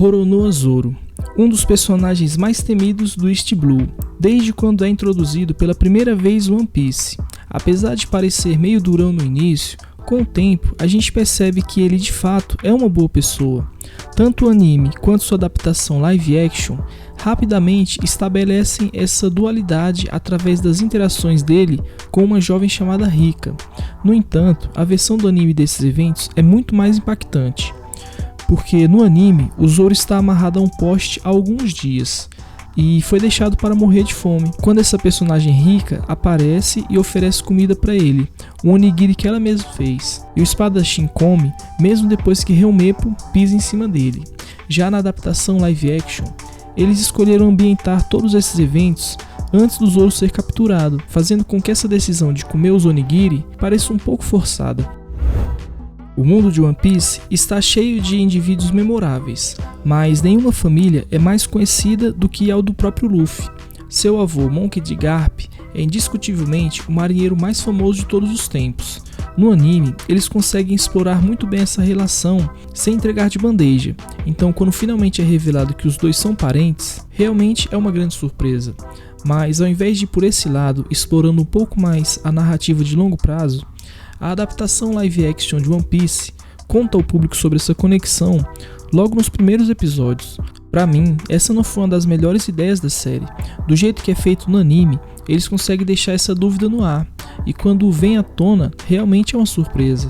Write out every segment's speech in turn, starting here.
Roronoa Zoro, um dos personagens mais temidos do East Blue, desde quando é introduzido pela primeira vez no One Piece. Apesar de parecer meio durão no início, com o tempo a gente percebe que ele de fato é uma boa pessoa. Tanto o anime quanto sua adaptação live action rapidamente estabelecem essa dualidade através das interações dele com uma jovem chamada Rika. No entanto, a versão do anime desses eventos é muito mais impactante, porque no anime o Zoro está amarrado a um poste há alguns dias e foi deixado para morrer de fome, quando essa personagem Rika aparece e oferece comida para ele, um onigiri que ela mesma fez, e o espadachim come mesmo depois que Helmeppo pisa em cima dele. Já na adaptação live action, eles escolheram ambientar todos esses eventos antes do Zoro ser capturado, fazendo com que essa decisão de comer os onigiri pareça um pouco forçada. O mundo de One Piece está cheio de indivíduos memoráveis, mas nenhuma família é mais conhecida do que a do próprio Luffy. Seu avô, Monkey D. Garp, é indiscutivelmente o marinheiro mais famoso de todos os tempos. No anime, eles conseguem explorar muito bem essa relação sem entregar de bandeja, então quando finalmente é revelado que os dois são parentes, realmente é uma grande surpresa. Mas ao invés de ir por esse lado, explorando um pouco mais a narrativa de longo prazo, a adaptação live action de One Piece conta ao público sobre essa conexão logo nos primeiros episódios. Pra mim, essa não foi uma das melhores ideias da série. Do jeito que é feito no anime, eles conseguem deixar essa dúvida no ar, e quando vem à tona, realmente é uma surpresa.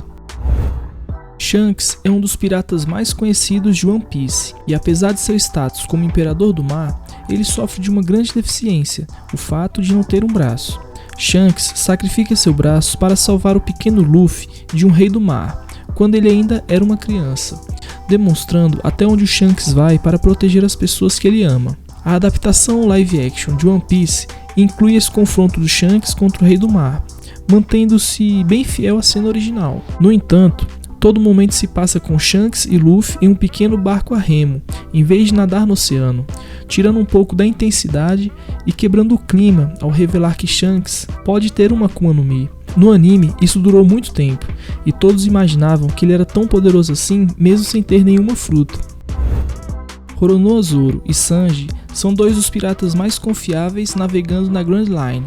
Shanks é um dos piratas mais conhecidos de One Piece, e apesar de seu status como Imperador do Mar, ele sofre de uma grande deficiência, o fato de não ter um braço. Shanks sacrifica seu braço para salvar o pequeno Luffy de um rei do mar, quando ele ainda era uma criança, demonstrando até onde o Shanks vai para proteger as pessoas que ele ama. A adaptação live action de One Piece inclui esse confronto do Shanks contra o rei do mar, mantendo-se bem fiel à cena original. No entanto, todo momento se passa com Shanks e Luffy em um pequeno barco a remo, em vez de nadar no oceano, tirando um pouco da intensidade e quebrando o clima ao revelar que Shanks pode ter uma Akuma no Mi. No anime, isso durou muito tempo, e todos imaginavam que ele era tão poderoso assim, mesmo sem ter nenhuma fruta. Roronoa Zoro e Sanji são dois dos piratas mais confiáveis navegando na Grand Line,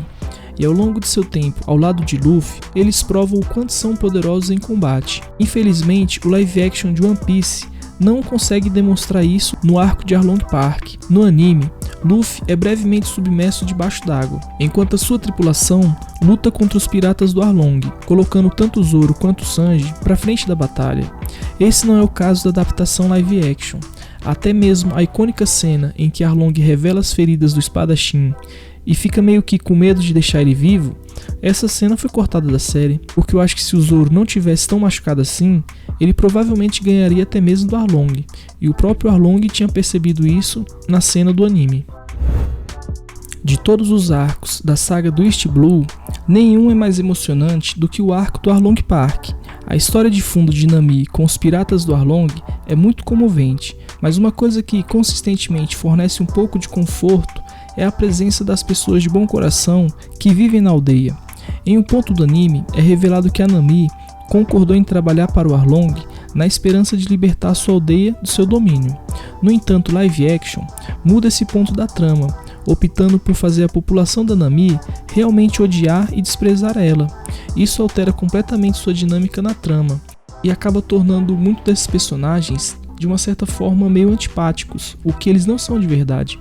e ao longo de seu tempo ao lado de Luffy, eles provam o quanto são poderosos em combate. Infelizmente, o live action de One Piece não consegue demonstrar isso no arco de Arlong Park. No anime, Luffy é brevemente submerso debaixo d'água, enquanto a sua tripulação luta contra os piratas do Arlong, colocando tanto Zoro quanto Sanji para frente da batalha. Esse não é o caso da adaptação live action. Até mesmo a icônica cena em que Arlong revela as feridas do espadachim e fica meio que com medo de deixar ele vivo, essa cena foi cortada da série, porque eu acho que se o Zoro não tivesse tão machucado assim, ele provavelmente ganharia até mesmo do Arlong, e o próprio Arlong tinha percebido isso na cena do anime. De todos os arcos da saga do East Blue, nenhum é mais emocionante do que o arco do Arlong Park. A história de fundo de Nami com os piratas do Arlong é muito comovente, mas uma coisa que consistentemente fornece um pouco de conforto é a presença das pessoas de bom coração que vivem na aldeia. Em um ponto do anime, é revelado que a Nami concordou em trabalhar para o Arlong na esperança de libertar sua aldeia do seu domínio. No entanto, live action muda esse ponto da trama, optando por fazer a população da Nami realmente odiar e desprezar ela. Isso altera completamente sua dinâmica na trama e acaba tornando muitos desses personagens de uma certa forma meio antipáticos, o que eles não são de verdade.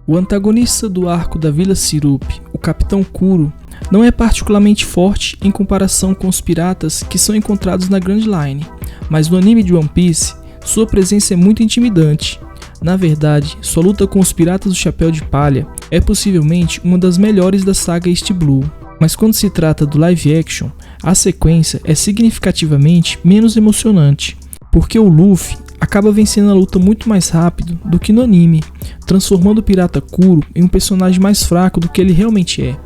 O antagonista do arco da Vila Syrup, o Capitão Kuro, não é particularmente forte em comparação com os piratas que são encontrados na Grand Line, mas no anime de One Piece, sua presença é muito intimidante. Na verdade, sua luta com os piratas do Chapéu de Palha é possivelmente uma das melhores da saga East Blue, mas quando se trata do live action, a sequência é significativamente menos emocionante, porque o Luffy acaba vencendo a luta muito mais rápido do que no anime, transformando o pirata Kuro em um personagem mais fraco do que ele realmente é.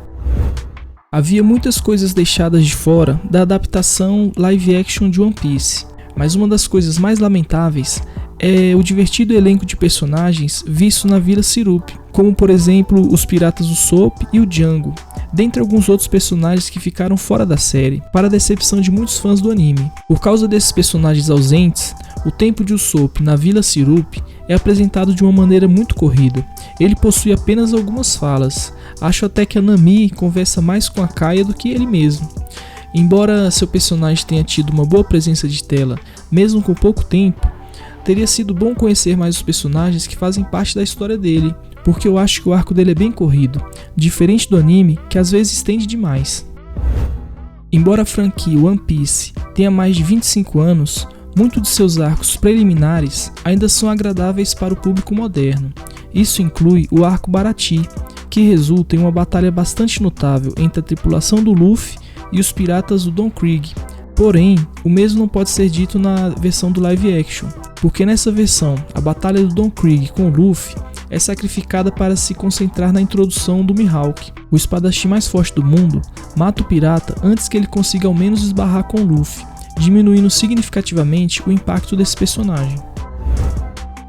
Havia muitas coisas deixadas de fora da adaptação live action de One Piece, mas uma das coisas mais lamentáveis é o divertido elenco de personagens visto na Vila Syrup, como por exemplo os piratas Usopp e o Django, dentre alguns outros personagens que ficaram fora da série, para a decepção de muitos fãs do anime. Por causa desses personagens ausentes, O tempo de Usopp na Vila Syrup é apresentado de uma maneira muito corrida. Ele possui apenas algumas falas. Acho até que a Nami conversa mais com a Kaia do que ele mesmo. Embora seu personagem tenha tido uma boa presença de tela, mesmo com pouco tempo, teria sido bom conhecer mais os personagens que fazem parte da história dele, porque eu acho que o arco dele é bem corrido, diferente do anime, que às vezes estende demais. Embora a franquia One Piece tenha mais de 25 anos, muitos de seus arcos preliminares ainda são agradáveis para o público moderno. Isso inclui o arco Baratie, que resulta em uma batalha bastante notável entre a tripulação do Luffy e os piratas do Don Krieg. Porém, o mesmo não pode ser dito na versão do live action, porque nessa versão, a batalha do Don Krieg com o Luffy é sacrificada para se concentrar na introdução do Mihawk. O espadachim mais forte do mundo mata o pirata antes que ele consiga ao menos esbarrar com o Luffy, diminuindo significativamente o impacto desse personagem.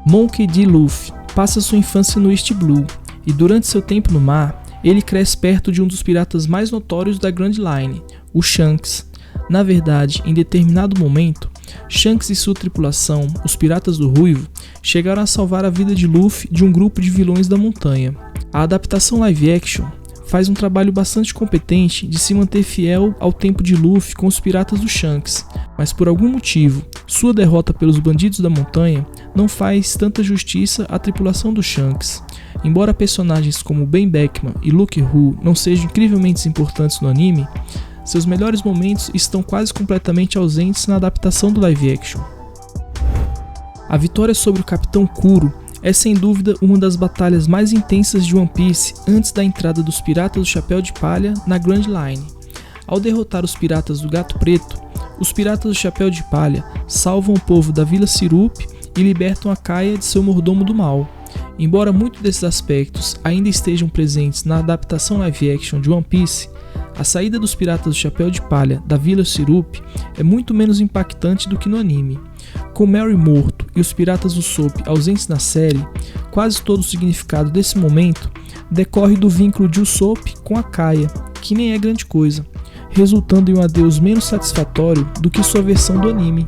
Monkey D. Luffy passa sua infância no East Blue, e durante seu tempo no mar, ele cresce perto de um dos piratas mais notórios da Grand Line, o Shanks. Na verdade, em determinado momento, Shanks e sua tripulação, os Piratas do Ruivo, chegaram a salvar a vida de Luffy de um grupo de vilões da montanha. A adaptação live action faz um trabalho bastante competente de se manter fiel ao tempo de Luffy com os piratas do Shanks, mas por algum motivo, sua derrota pelos bandidos da montanha não faz tanta justiça à tripulação do Shanks. Embora personagens como Ben Beckman e Luke Hu não sejam incrivelmente importantes no anime, seus melhores momentos estão quase completamente ausentes na adaptação do live action. A vitória sobre o Capitão Kuro é sem dúvida uma das batalhas mais intensas de One Piece antes da entrada dos Piratas do Chapéu de Palha na Grand Line. Ao derrotar os Piratas do Gato Preto, os Piratas do Chapéu de Palha salvam o povo da Vila Syrup e libertam a Kaia de seu mordomo do mal. Embora muitos desses aspectos ainda estejam presentes na adaptação live action de One Piece, a saída dos Piratas do Chapéu de Palha da Vila Syrup é muito menos impactante do que no anime. Com Merry morto e os Piratas do Usopp ausentes na série, quase todo o significado desse momento decorre do vínculo de Usopp com a Kaia, que nem é grande coisa, resultando em um adeus menos satisfatório do que sua versão do anime.